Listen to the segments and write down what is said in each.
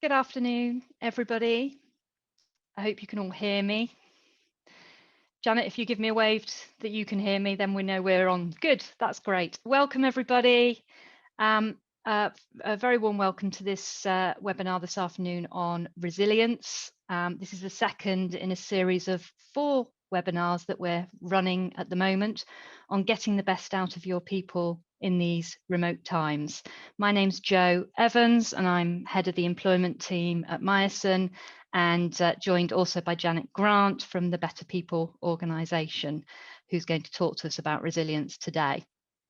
Good afternoon, everybody. I hope you can all hear me. Janet, if you give me a wave that you can hear me, then we know we're on. Good, that's great. Welcome, everybody. A very warm welcome to this webinar this afternoon on resilience. This is the second in a series of 4 webinars that we're running at the moment on getting the best out of your people in these remote times. My name's Jo Evans and I'm head of the employment team at Myerson, and joined also by Janet Grant from the Better People organisation, who's going to talk to us about resilience today.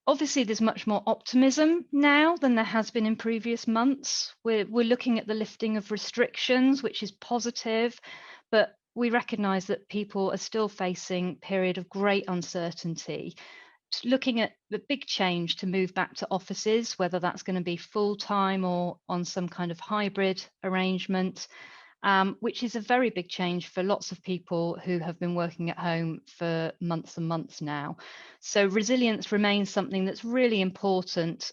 Obviously, there's much more optimism now than there has been in previous months. We're looking at the lifting of restrictions, which is positive, but we recognise that people are still facing a period of great uncertainty. Looking at the big change to move back to offices, whether that's going to be full-time or on some kind of hybrid arrangement, which is a very big change for lots of people who have been working at home for months and months now. So resilience remains something that's really important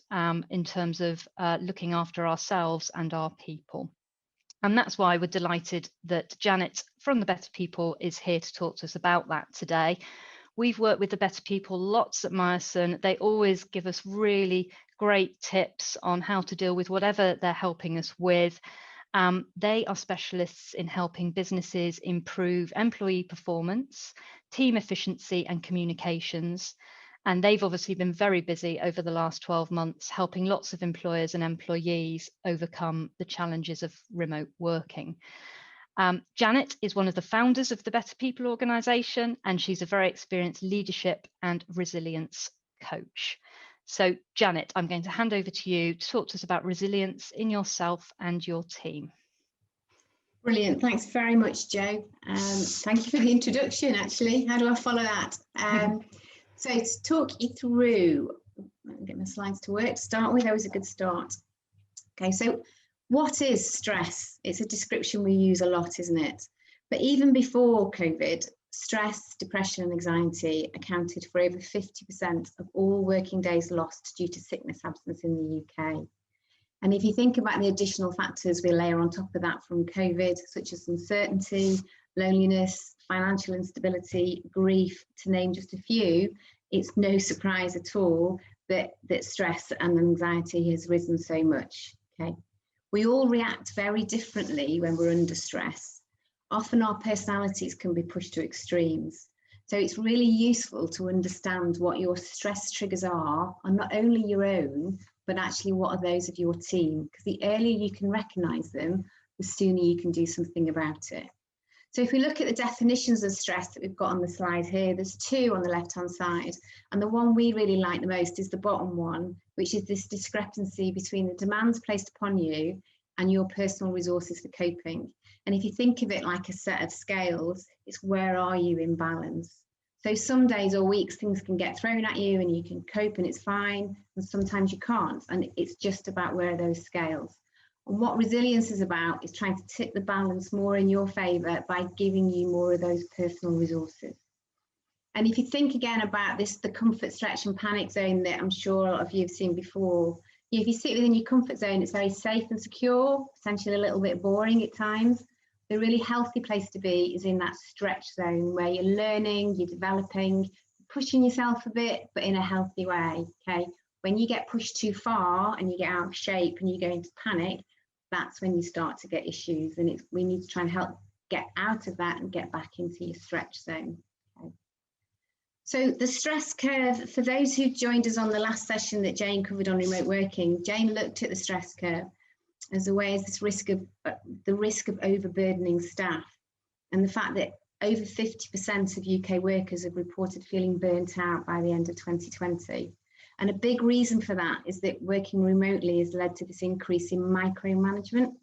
in terms of looking after ourselves and our people. And that's why we're delighted that Janet from the Better People is here to talk to us about that today. We've worked with the Better People lots at Myerson. They always give us really great tips on how to deal with whatever they're helping us with. They are specialists in helping businesses improve employee performance, team efficiency and communications. And they've obviously been very busy over the last 12 months, helping lots of employers and employees overcome the challenges of remote working. Janet is one of the founders of the Better People organisation, and she's a very experienced leadership and resilience coach. So Janet, I'm going to hand over to you to talk to us about resilience in yourself and your team. Brilliant, thanks very much, Jo. Thank you for the introduction, actually. How do I follow that? So to talk you through, let me get my slides to work. To start with, that was a good start. Okay, so what is stress? It's a description we use a lot, isn't it? But even before COVID, stress, depression and anxiety accounted for over 50% of all working days lost due to sickness absence in the UK. And if you think about the additional factors we layer on top of that from COVID, such as uncertainty, loneliness, financial instability, grief, to name just a few, it's no surprise at all that stress and anxiety has risen so much. Okay, we all react very differently when we're under stress. Often our personalities can be pushed to extremes. So it's really useful to understand what your stress triggers are, and not only your own, but actually what are those of your team, because the earlier you can recognise them, the sooner you can do something about it. So if we look at the definitions of stress that we've got on the slide here, there's 2 on the left-hand side, and the one we really like the most is the bottom one, which is this discrepancy between the demands placed upon you and your personal resources for coping. And if you think of it like a set of scales, it's where are you in balance? So some days or weeks things can get thrown at you and you can cope and it's fine, and sometimes you can't, and it's just about where are those scales. And what resilience is about is trying to tip the balance more in your favour by giving you more of those personal resources. And if you think again about this, the comfort, stretch and panic zone that I'm sure a lot of you have seen before, if you sit within your comfort zone, it's very safe and secure, potentially a little bit boring at times. The really healthy place to be is in that stretch zone where you're learning, you're developing, pushing yourself a bit, but in a healthy way, okay? When you get pushed too far and you get out of shape and you go into panic, that's when you start to get issues, and we need to try and help get out of that and get back into your stretch zone. Okay. So the stress curve, for those who joined us on the last session that Jane covered on remote working, Jane looked at the stress curve as a way as this the risk of overburdening staff, and the fact that over 50% of UK workers have reported feeling burnt out by the end of 2020. And a big reason for that is that working remotely has led to this increase in micromanagement.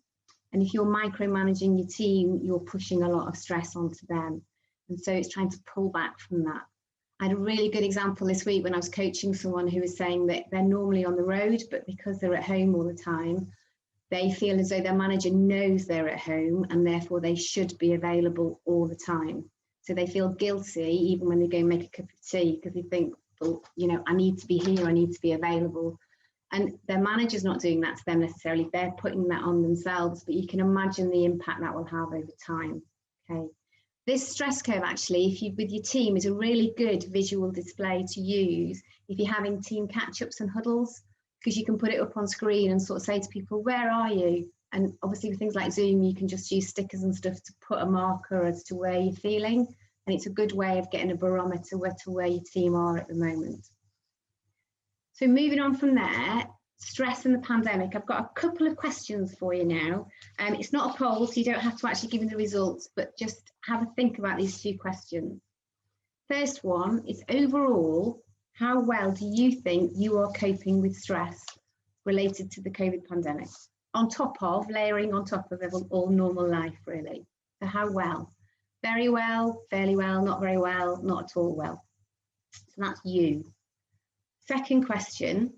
And if you're micromanaging your team, you're pushing a lot of stress onto them. And so it's trying to pull back from that. I had a really good example this week when I was coaching someone who was saying that they're normally on the road, but because they're at home all the time, they feel as though their manager knows they're at home and therefore they should be available all the time. So they feel guilty even when they go and make a cup of tea because they think, well, you know, I need to be here, I need to be available. And their manager's not doing that to them necessarily, they're putting that on themselves, but you can imagine the impact that will have over time. Okay. This stress curve actually, if you with your team, is a really good visual display to use if you're having team catch-ups and huddles, because you can put it up on screen and sort of say to people, where are you? And obviously with things like Zoom, you can just use stickers and stuff to put a marker as to where you're feeling. And it's a good way of getting a barometer to where your team are at the moment. So moving on from there, stress and the pandemic, I've got a couple of questions for you now. It's not a poll, so you don't have to actually give me the results, but just have a think about these two questions. First one is, overall, how well do you think you are coping with stress related to the COVID pandemic? On top of, layering on top of all normal life, really. So how well? Very well, fairly well, not very well, not at all well. So that's you. Second question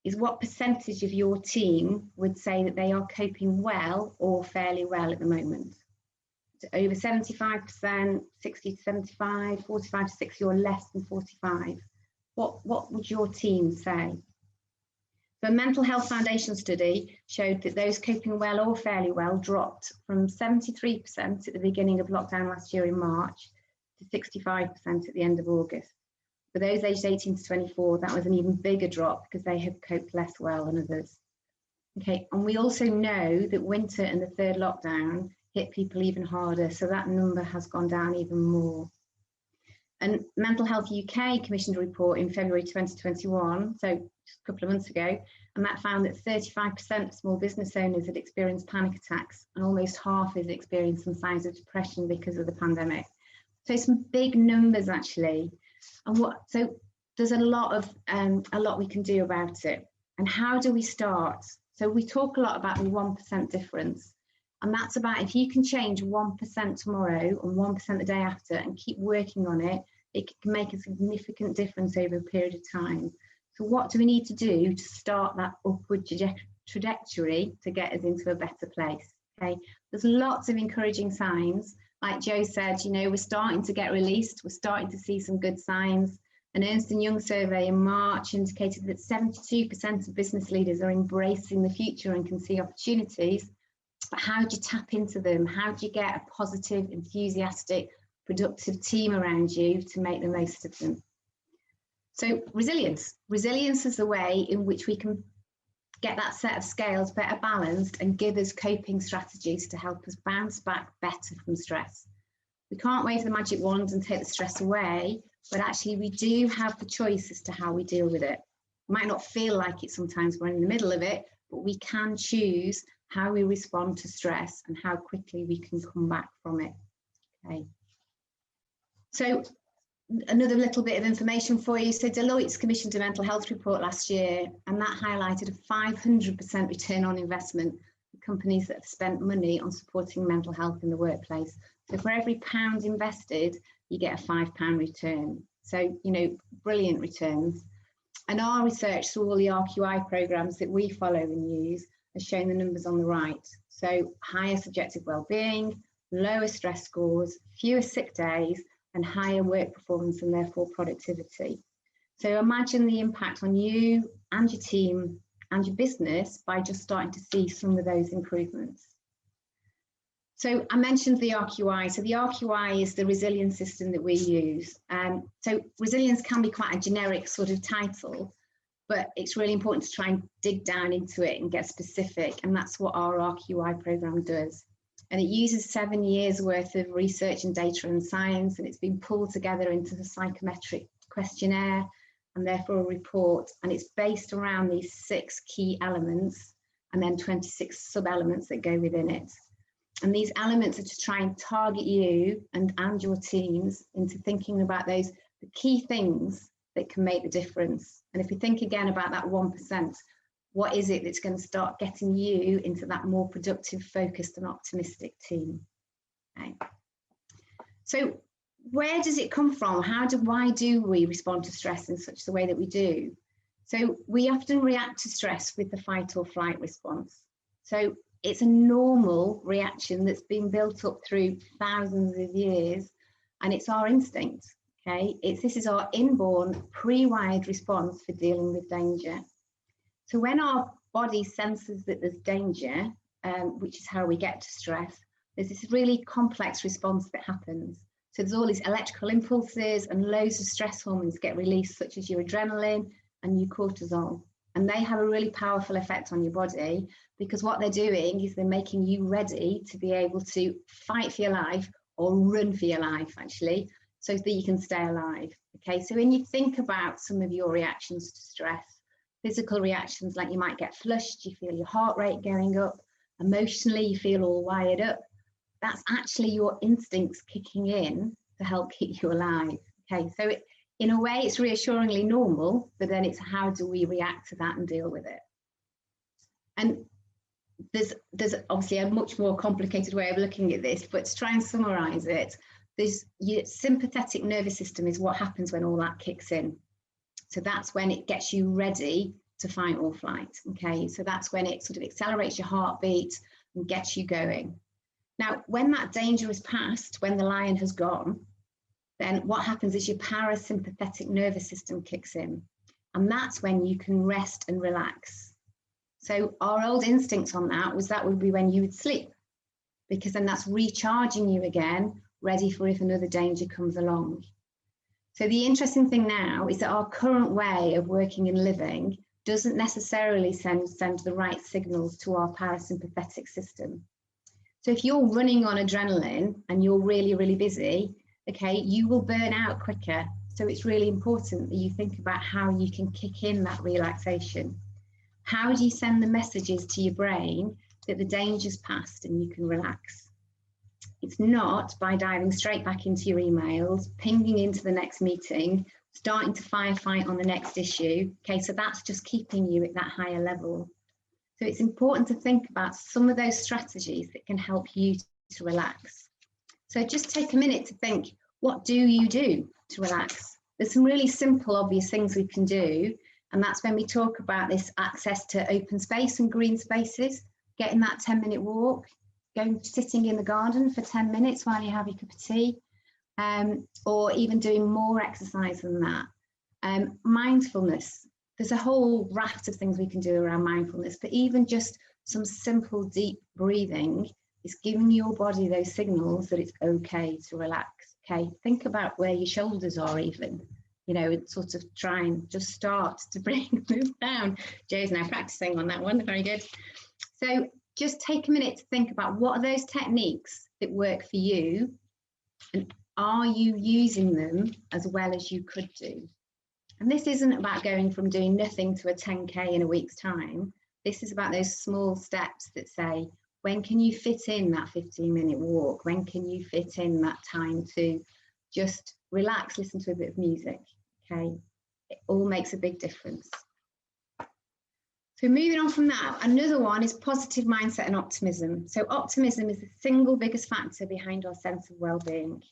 is, what percentage of your team would say that they are coping well or fairly well at the moment? So over 75%, 60 to 75, 45 to 60, or less than 45. What would your team say? The Mental Health Foundation study showed that those coping well or fairly well dropped from 73% at the beginning of lockdown last year in March to 65% at the end of August. For those aged 18 to 24, that was an even bigger drop because they have coped less well than others. Okay, and we also know that winter and the third lockdown hit people even harder, so that number has gone down even more. And Mental Health UK commissioned a report in February 2021, so just a couple of months ago, and that found that 35% of small business owners had experienced panic attacks, and almost half had experienced some signs of depression because of the pandemic. So some big numbers actually. And so there's a lot we can do about it. And how do we start? So we talk a lot about the 1% difference. And that's about, if you can change 1% tomorrow and 1% the day after and keep working on it, it can make a significant difference over a period of time. So what do we need to do to start that upward trajectory to get us into a better place? Okay, there's lots of encouraging signs. Like Joe said, you know, we're starting to get released. We're starting to see some good signs. An Ernst & Young survey in March indicated that 72% of business leaders are embracing the future and can see opportunities. But how do you tap into them? How do you get a positive, enthusiastic, productive team around you to make the most of them? So resilience. Resilience is the way in which we can get that set of scales better balanced and give us coping strategies to help us bounce back better from stress. We can't wave the magic wand and take the stress away, but actually we do have the choice as to how we deal with it. It might not feel like it sometimes when we're in the middle of it, but we can choose how we respond to stress and how quickly we can come back from it. Okay. So another little bit of information for you. So Deloitte's commissioned a mental health report last year, and that highlighted a 500% return on investment for companies that have spent money on supporting mental health in the workplace. So for every £1 invested, you get a £5 return. So, you know, brilliant returns. And our research through all the RQI programs that we follow and use has shown the numbers on the right. So higher subjective well-being, lower stress scores, fewer sick days, and higher work performance and therefore productivity. So imagine the impact on you and your team and your business by just starting to see some of those improvements. So I mentioned the RQI. So the RQI is the resilience system that we use. So resilience can be quite a generic sort of title, but it's really important to try and dig down into it and get specific. And that's what our RQI program does. And it uses 7 years worth of research and data and science, and it's been pulled together into the psychometric questionnaire and therefore a report. And it's based around these 6 key elements and then 26 sub-elements that go within it. And these elements are to try and target you and your teams into thinking about those the key things that can make the difference. And if we think again about that 1%, what is it that's going to start getting you into that more productive, focused and optimistic team? Okay. So where does it come from? Why do we respond to stress in such a way that we do? So we often react to stress with the fight or flight response. So it's a normal reaction that's been built up through thousands of years, and it's our instinct. Okay, this is our inborn pre-wired response for dealing with danger. So when our body senses that there's danger, which is how we get to stress, there's this really complex response that happens. So there's all these electrical impulses and loads of stress hormones get released, such as your adrenaline and your cortisol. And they have a really powerful effect on your body, because what they're doing is they're making you ready to be able to fight for your life or run for your life, actually, so that you can stay alive. Okay, so when you think about some of your reactions to stress, physical reactions like you might get flushed, you feel your heart rate going up, emotionally you feel all wired up, that's actually your instincts kicking in to help keep you alive. Okay, so in a way it's reassuringly normal, but then it's how do we react to that and deal with it. And there's obviously a much more complicated way of looking at this, but to try and summarize it, your sympathetic nervous system is what happens when all that kicks in. So that's when it gets you ready to fight or flight. Okay, so that's when it sort of accelerates your heartbeat and gets you going. Now, when that danger is past, when the lion has gone, then what happens is your parasympathetic nervous system kicks in. And that's when you can rest and relax. So our old instincts on that would be when you would sleep, because then that's recharging you again, ready for if another danger comes along. So the interesting thing now is that our current way of working and living doesn't necessarily send the right signals to our parasympathetic system. So if you're running on adrenaline and you're really, really busy, okay, you will burn out quicker. So it's really important that you think about how you can kick in that relaxation. How do you send the messages to your brain that the danger's past and you can relax? It's not by diving straight back into your emails, pinging into the next meeting, starting to firefight on the next issue. Okay, so that's just keeping you at that higher level. So it's important to think about some of those strategies that can help you to relax. So just take a minute to think, what do you do to relax? There's some really simple, obvious things we can do. And that's when we talk about this access to open space and green spaces, getting that 10-minute walk, sitting in the garden for 10 minutes while you have your cup of tea, or even doing more exercise than that. Mindfulness. There's a whole raft of things we can do around mindfulness, but even just some simple deep breathing is giving your body those signals that it's okay to relax. Okay, think about where your shoulders are even, you know, and sort of try and just start to bring them down. Joe's now practicing on that one, very good. So just take a minute to think about what are those techniques that work for you, and are you using them as well as you could do? And this isn't about going from doing nothing to a 10K in a week's time. This is about those small steps that say, when can you fit in that 15-minute walk? When can you fit in that time to just relax, listen to a bit of music? Okay, it all makes a big difference. So moving on from that, another one is positive mindset and optimism. So optimism is the single biggest factor behind our sense of well-being.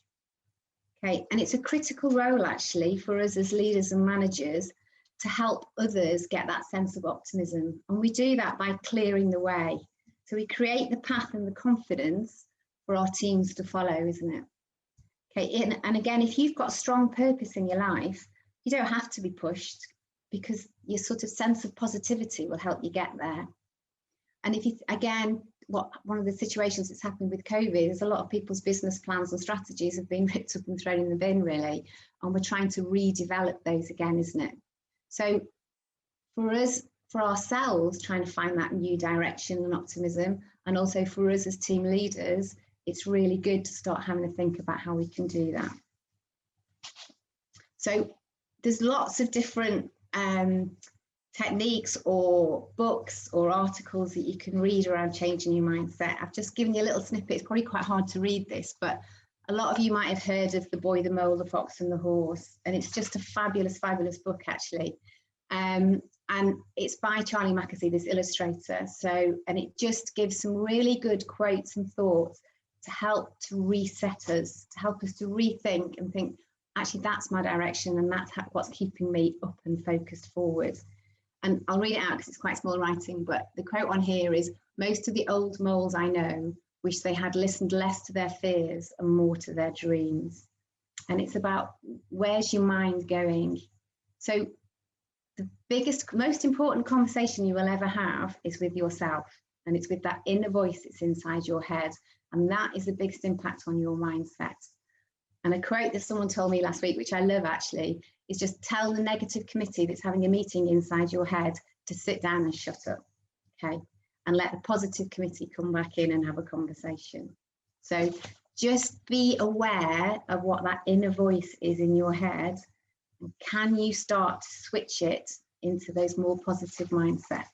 Okay, and it's a critical role actually for us as leaders and managers to help others get that sense of optimism. And we do that by clearing the way. So we create the path and the confidence for our teams to follow, isn't it? Okay, and again, if you've got strong purpose in your life, you don't have to be pushed, because your sort of sense of positivity will help you get there. And if you, again, one of the situations that's happened with COVID is a lot of people's business plans and strategies have been ripped up and thrown in the bin, really. And we're trying to redevelop those again, isn't it? So for us, for ourselves, trying to find that new direction and optimism, and also for us as team leaders, it's really good to start having to think about how we can do that. So there's lots of different techniques or books or articles that you can read around changing your mindset. I've just given you a little snippet. It's probably quite hard to read this, but a lot of you might have heard of The Boy, the Mole, the Fox and the Horse, and it's just a fabulous, fabulous book actually. And it's by Charlie Mackesy, this illustrator. So, and it just gives some really good quotes and thoughts to help to reset us, to help us to rethink and think, actually, that's my direction and that's what's keeping me up and focused forward. And I'll read it out because it's quite small writing, but the quote on here is, most of the old moles I know wish they had listened less to their fears and more to their dreams. And it's about, where's your mind going? So the biggest, most important conversation you will ever have is with yourself. And it's with that inner voice that's inside your head. And that is the biggest impact on your mindset. And a quote that someone told me last week, which I love actually, is just tell the negative committee that's having a meeting inside your head to sit down and shut up, okay? And let the positive committee come back in and have a conversation. So just be aware of what that inner voice is in your head. And can you start to switch it into those more positive mindsets?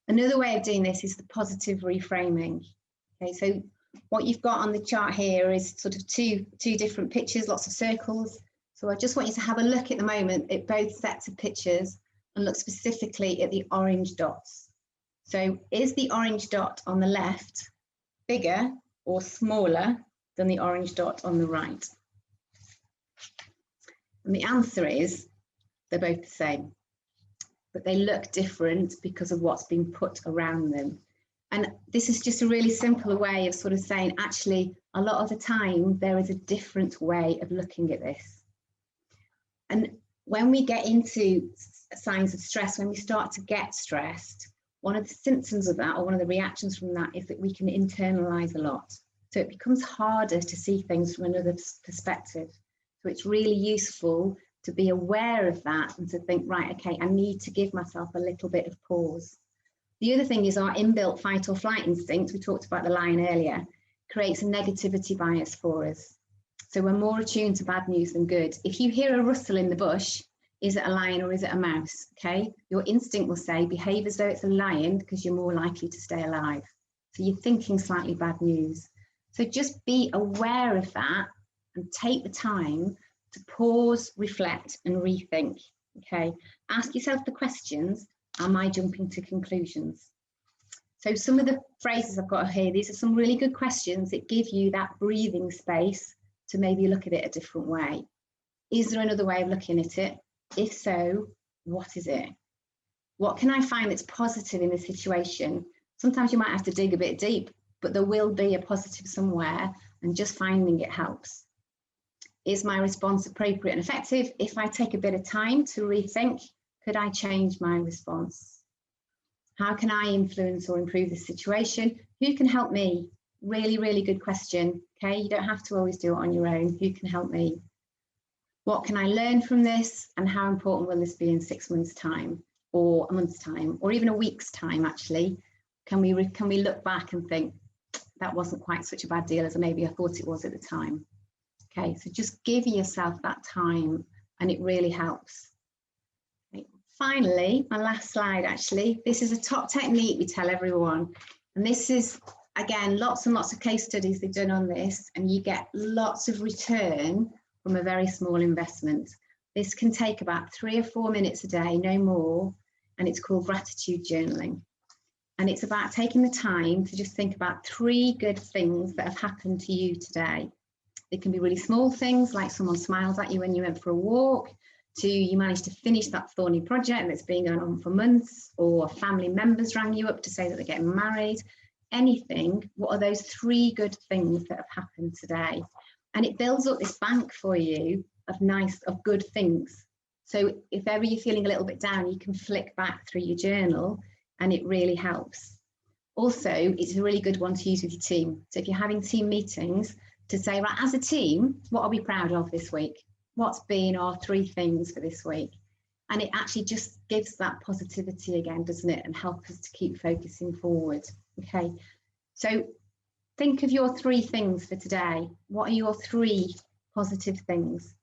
Another way of doing this is the positive reframing. Okay, so what you've got on the chart here is sort of two different pictures, lots of circles. So I just want you to have a look at the moment at both sets of pictures and look specifically at the orange dots. So is the orange dot on the left bigger or smaller than the orange dot on the right? And the answer is they're both the same, but they look different because of what's been put around them. And this is just a really simple way of sort of saying, actually, a lot of the time, there is a different way of looking at this. And when we get into signs of stress, when we start to get stressed, one of the symptoms of that, or one of the reactions from that, is that we can internalize a lot. So it becomes harder to see things from another perspective. So it's really useful to be aware of that and to think, right, okay, I need to give myself a little bit of pause. The other thing is our inbuilt fight or flight instinct, we talked about the lion earlier, creates a negativity bias for us. So we're more attuned to bad news than good. If you hear a rustle in the bush, is it a lion or is it a mouse? Okay, your instinct will say behave as though it's a lion because you're more likely to stay alive. So you're thinking slightly bad news. So just be aware of that and take the time to pause, reflect and rethink. Okay, ask yourself the questions. Am I jumping to conclusions? So some of the phrases I've got here, these are some really good questions that give you that breathing space to maybe look at it a different way. Is there another way of looking at it? If so, what is it? What can I find that's positive in the situation? Sometimes you might have to dig a bit deep, but there will be a positive somewhere, and just finding it helps. Is my response appropriate and effective? If I take a bit of time to rethink, could I change my response? How can I influence or improve the situation? Who can help me? Really, really good question. Okay, you don't have to always do it on your own. Who can help me? What can I learn from this? And how important will this be in 6 months' time, or a month's time, or even a week's time, actually? Can we look back and think, that wasn't quite such a bad deal as maybe I thought it was at the time? Okay, so just give yourself that time, and it really helps. Okay. Finally, my last slide, actually, this is a top technique we tell everyone. And this is, again, lots and lots of case studies they've done on this, and you get lots of return from a very small investment. This can take about 3 or 4 minutes a day, no more, and it's called gratitude journaling. And it's about taking the time to just think about 3 good things that have happened to you today. They can be really small things, like someone smiled at you when you went for a walk, to you managed to finish that thorny project that's been going on for months, or family members rang you up to say that they're getting married. Anything, what are those 3 good things that have happened today? And it builds up this bank for you of good things. So if ever you're feeling a little bit down, you can flick back through your journal, and it really helps. Also, it's a really good one to use with your team. So if you're having team meetings, to say, right, as a team, what are we proud of this week? What's been our 3 things for this week? And it actually just gives that positivity again, doesn't it? And help us to keep focusing forward. Okay, so think of your 3 things for today. What are your 3 positive things?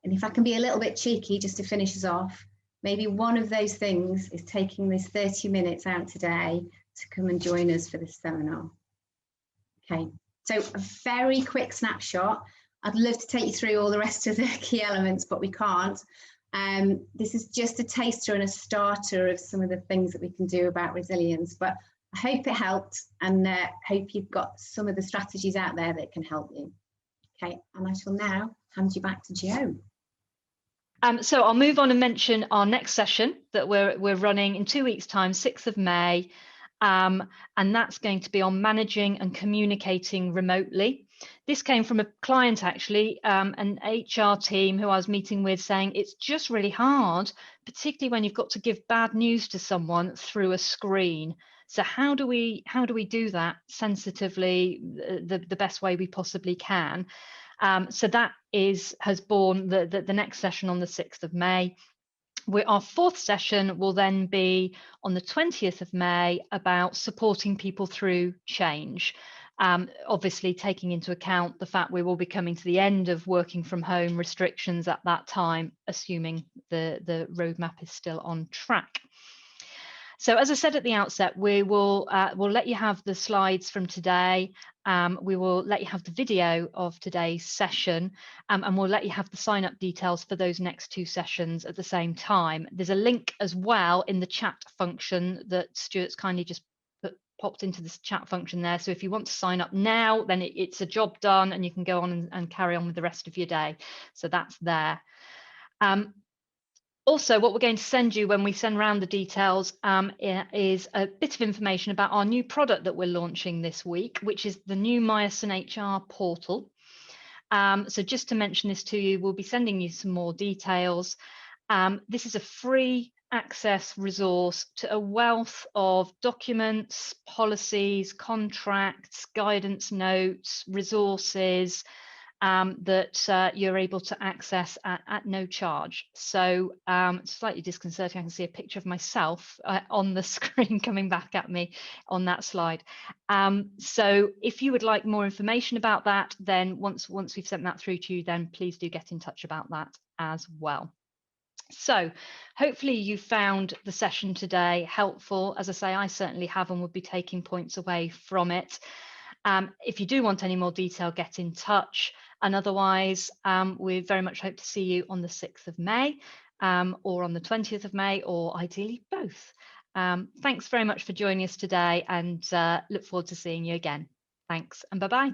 And if I can be a little bit cheeky, just to finish us off, maybe one of those things is taking this 30 minutes out today to come and join us for this seminar. Okay, so a very quick snapshot. I'd love to take you through all the rest of the key elements, but we can't. This is just a taster and a starter of some of the things that we can do about resilience, but I hope it helped, and hope you've got some of the strategies out there that can help you. Okay, and I shall now hand you back to Jo. So I'll move on and mention our next session that we're running in 2 weeks' time, 6th of May. And that's going to be on managing and communicating remotely. This came from a client, actually, an HR team who I was meeting with, saying it's just really hard, particularly when you've got to give bad news to someone through a screen. So how do we do that sensitively, the best way we possibly can? So that has borne the next session on the 6th of May. Our fourth session will then be on the 20th of May about supporting people through change. Obviously taking into account the fact we will be coming to the end of working from home restrictions at that time, assuming the roadmap is still on track. So as I said at the outset, we'll let you have the slides from today. We will let you have the video of today's session, and we'll let you have the sign up details for those next 2 sessions at the same time. There's a link as well in the chat function that Stuart's kindly just popped into this chat function there. So if you want to sign up now, then it's a job done and you can go on and carry on with the rest of your day. So that's there. Also, what we're going to send you when we send around the details is a bit of information about our new product that we're launching this week, which is the new Myerson HR portal. So just to mention this to you, we'll be sending you some more details. This is a free access resource to a wealth of documents, policies, contracts, guidance notes, resources, that you're able to access at no charge. So slightly disconcerting, I can see a picture of myself on the screen coming back at me on that slide. So if you would like more information about that, then once we've sent that through to you, then please do get in touch about that as well. So hopefully you found the session today helpful. As I say, I certainly have, and would be taking points away from it. If you do want any more detail, get in touch. And otherwise, we very much hope to see you on the 6th of May or on the 20th of May, or ideally both. Thanks very much for joining us today, and look forward to seeing you again. Thanks, and bye-bye.